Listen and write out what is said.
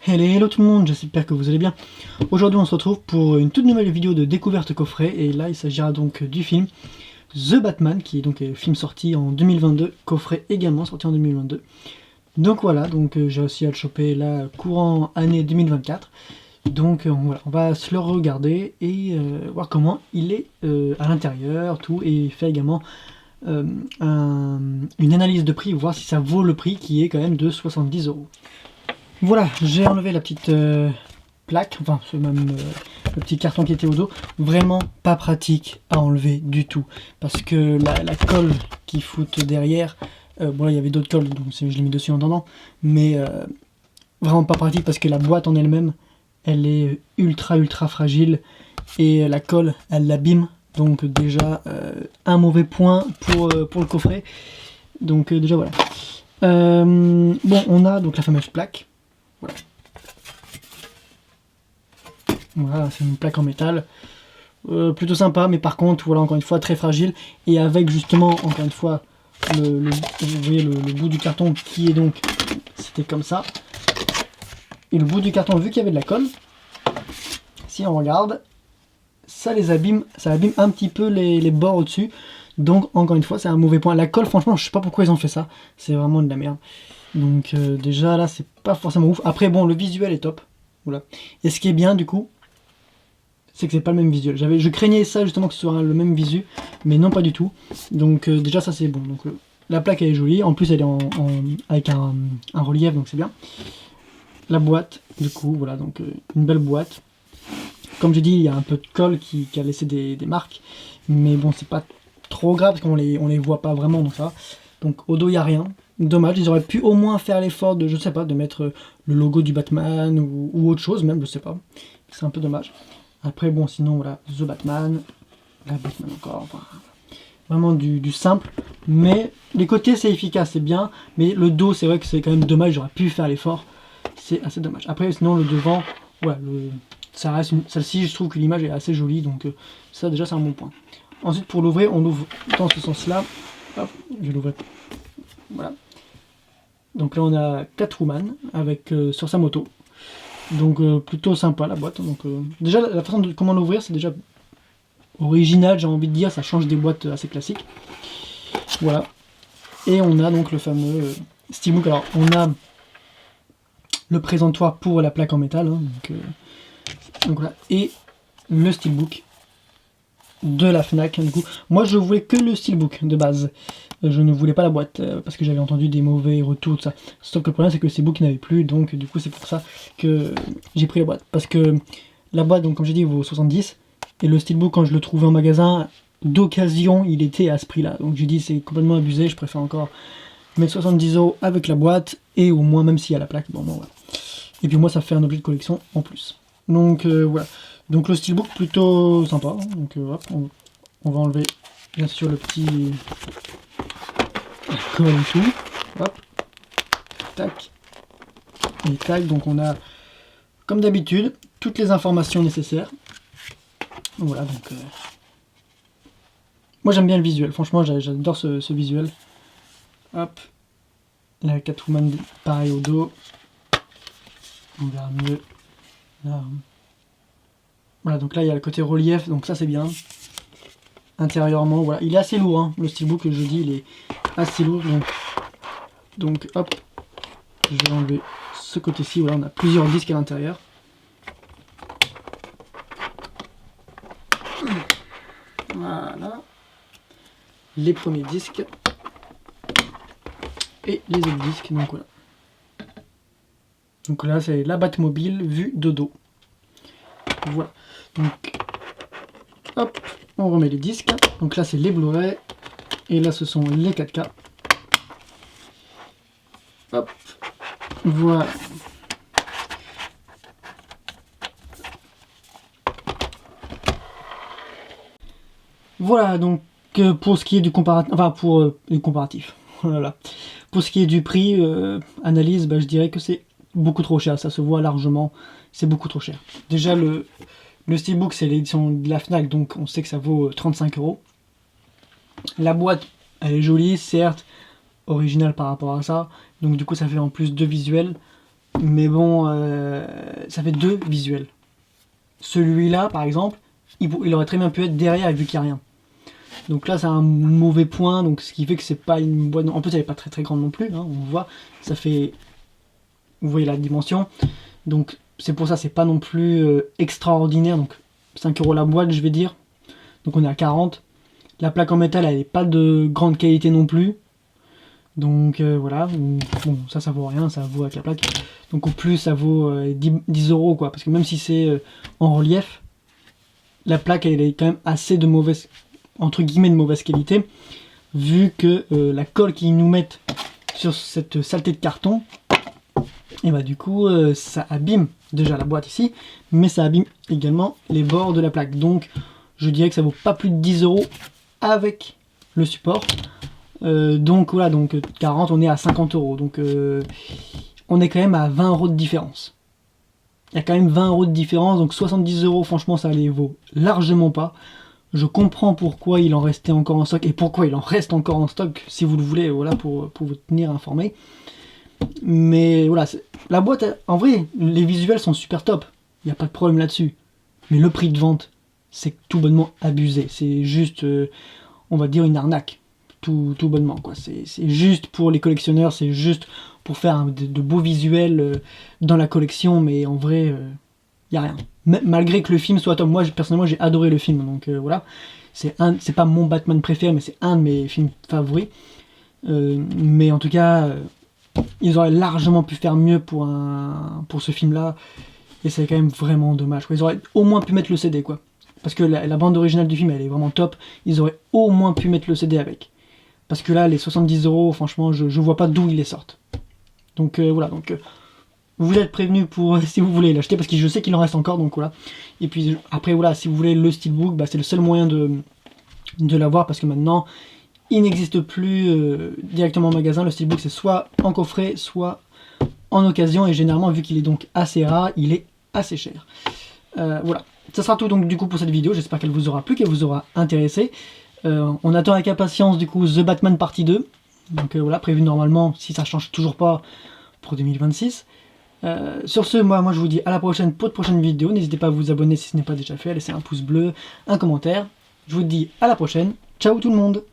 Hello tout le monde, j'espère que vous allez bien. Aujourd'hui on se retrouve pour une toute nouvelle vidéo de découverte coffret et là il s'agira donc du film The Batman qui est donc un film sorti en 2022, coffret également sorti en 2022. Donc voilà, donc j'ai réussi à le choper là courant année 2024. Donc voilà, on va se le regarder et voir comment il est à l'intérieur, tout, et il fait également une analyse de prix, voir si ça vaut le prix qui est quand même de 70 €. Voilà, j'ai enlevé la petite plaque, enfin c'est même le petit carton qui était au dos, vraiment pas pratique à enlever du tout, parce que la colle qui fout derrière, bon là il y avait d'autres colles, donc je l'ai mis dessus en attendant, mais vraiment pas pratique parce que la boîte en elle-même, elle est ultra fragile, et la colle, elle l'abîme, donc déjà un mauvais point pour le coffret, donc déjà voilà. Bon, on a donc la fameuse plaque. Voilà. Voilà, c'est une plaque en métal. Plutôt sympa, mais par contre, voilà, encore une fois, très fragile. Et avec justement, encore une fois, vous voyez le bout du carton qui est donc, c'était comme ça. Et le bout du carton, vu qu'il y avait de la colle, si on regarde, ça les abîme, ça abîme un petit peu les bords au-dessus. Donc, encore une fois, c'est un mauvais point. La colle, franchement, je sais pas pourquoi ils ont fait ça. C'est vraiment de la merde. Donc, déjà, là, c'est pas forcément ouf. Après, bon, le visuel est top. Voilà. Et ce qui est bien, du coup, c'est que c'est pas le même visuel. Je craignais ça justement que ce soit le même visu, mais non pas du tout. Donc déjà ça c'est bon. Donc la plaque elle est jolie, en plus elle est avec un relief, donc c'est bien. La boîte, du coup, voilà, donc une belle boîte. Comme j'ai dit, il y a un peu de colle qui a laissé des marques, mais bon c'est pas trop grave parce qu'on les voit pas vraiment, donc ça va. Donc au dos il n'y a rien. Dommage, ils auraient pu au moins faire l'effort de, je sais pas, de mettre le logo du Batman ou autre chose même, je sais pas. C'est un peu dommage. Après, bon, sinon, voilà, The Batman, la Batman encore, enfin, vraiment du simple. Mais les côtés, c'est efficace, c'est bien. Mais le dos, c'est vrai que c'est quand même dommage, j'aurais pu faire l'effort. C'est assez dommage. Après, sinon, le devant, ouais, ça reste celle-ci, je trouve que l'image est assez jolie, donc ça, déjà, c'est un bon point. Ensuite, pour l'ouvrir, on l'ouvre dans ce sens-là. Hop, je vais l'ouvrir. Voilà. Donc là, on a Catwoman avec sur sa moto. Donc plutôt sympa la boîte. Donc déjà la façon de comment l'ouvrir c'est déjà original, j'ai envie de dire, ça change des boîtes assez classiques. Voilà. Et on a donc le fameux steelbook. Alors on a le présentoir pour la plaque en métal, hein, donc voilà. Et le steelbook de la Fnac. Du coup, moi je voulais que le steelbook de base. Je ne voulais pas la boîte parce que j'avais entendu des mauvais retours, tout ça. Sauf que le problème c'est que le steelbook n'avait plus, donc du coup c'est pour ça que j'ai pris la boîte. Parce que la boîte, donc comme j'ai dit, vaut 70, et le steelbook quand je le trouvais en magasin d'occasion, il était à ce prix-là. Donc j'ai dit c'est complètement abusé, je préfère encore mettre 70 € avec la boîte et au moins même s'il y a la plaque. Bon, voilà. Et puis moi ça fait un objet de collection en plus. Donc voilà. Donc le steelbook plutôt sympa. Hein. Donc hop, on va enlever bien sûr le petit colle et tout. Hop, tac et tac. Donc on a comme d'habitude toutes les informations nécessaires. Voilà donc. Moi j'aime bien le visuel. Franchement j'adore ce visuel. Hop, la Catwoman pareil au dos. On verra mieux. Là. Voilà, donc là il y a le côté relief, donc ça c'est bien. Intérieurement, voilà, il est assez lourd, hein. Le steelbook, je dis, il est assez lourd, donc hop, je vais enlever ce côté-ci, voilà, on a plusieurs disques à l'intérieur. Voilà, les premiers disques et les autres disques, donc voilà. Donc là c'est la Batmobile vue de dos. Voilà, donc hop, on remet les disques. Donc là c'est les Blu-ray et là ce sont les 4K. Hop, voilà. Voilà donc pour ce qui est du comparatif, enfin pour les comparatifs. Voilà. Pour ce qui est du prix, analyse, bah, je dirais que c'est beaucoup trop cher, ça se voit largement, c'est beaucoup trop cher. Déjà le steelbook c'est l'édition de la Fnac, donc on sait que ça vaut 35 €. La boîte elle est jolie, certes, originale par rapport à ça, donc du coup ça fait en plus deux visuels. Mais bon, ça fait 2 visuels. Celui-là, par exemple, il aurait très bien pu être derrière vu qu'il n'y a rien. Donc là, c'est un mauvais point, donc ce qui fait que c'est pas une boîte. En plus, elle n'est pas très très grande non plus. Hein, on voit, ça fait. Vous voyez la dimension. Donc c'est pour ça, c'est pas non plus extraordinaire. Donc 5 € la boîte, je vais dire. Donc on est à 40. La plaque en métal, elle n'est pas de grande qualité non plus. Donc voilà, bon, ça vaut rien, ça vaut avec la plaque. Donc au plus, ça vaut 10 € quoi. Parce que même si c'est en relief, la plaque, elle est quand même assez de mauvaise, entre guillemets, de mauvaise qualité. Vu que la colle qu'ils nous mettent sur cette saleté de carton, et bah du coup, ça abîme déjà la boîte ici, mais ça abîme également les bords de la plaque. Donc je dirais que ça vaut pas plus de 10 € avec le support. Donc voilà, donc 40, on est à 50 €. Donc on est quand même à 20 € de différence. Il y a quand même 20 € de différence, donc 70 €, franchement, ça les vaut largement pas. Je comprends pourquoi il en restait encore en stock et pourquoi il en reste encore en stock, si vous le voulez, voilà, pour vous tenir informé. Mais voilà, la boîte, en vrai, les visuels sont super top. Il n'y a pas de problème là-dessus. Mais le prix de vente, c'est tout bonnement abusé. C'est juste, on va dire, une arnaque. Tout bonnement, quoi. C'est juste pour les collectionneurs, c'est juste pour faire de beaux visuels dans la collection, mais en vrai, il n'y a rien. Malgré que le film soit top. Moi, personnellement, j'ai adoré le film, donc voilà. C'est pas mon Batman préféré, mais c'est un de mes films favoris. Mais en tout cas, ils auraient largement pu faire mieux pour ce film-là, et c'est quand même vraiment dommage, quoi. Ils auraient au moins pu mettre le CD, quoi. Parce que la bande originale du film, elle est vraiment top. Ils auraient au moins pu mettre le CD avec. Parce que là, les 70 €, franchement, je vois pas d'où ils les sortent. Donc voilà, donc vous êtes prévenus pour si vous voulez l'acheter, parce que je sais qu'il en reste encore, donc voilà. Et puis après, voilà, si vous voulez le steelbook, bah, c'est le seul moyen de l'avoir, parce que maintenant, il n'existe plus directement en magasin. Le steelbook, c'est soit en coffret, soit en occasion, et généralement, vu qu'il est donc assez rare, il est assez cher. Voilà, ça sera tout donc du coup pour cette vidéo. J'espère qu'elle vous aura plu, qu'elle vous aura intéressé. On attend avec impatience du coup The Batman partie 2. Donc voilà, prévu normalement, si ça change toujours pas, pour 2026. Sur ce, moi je vous dis à la prochaine pour de prochaines vidéos. N'hésitez pas à vous abonner si ce n'est pas déjà fait, à laisser un pouce bleu, un commentaire. Je vous dis à la prochaine. Ciao tout le monde!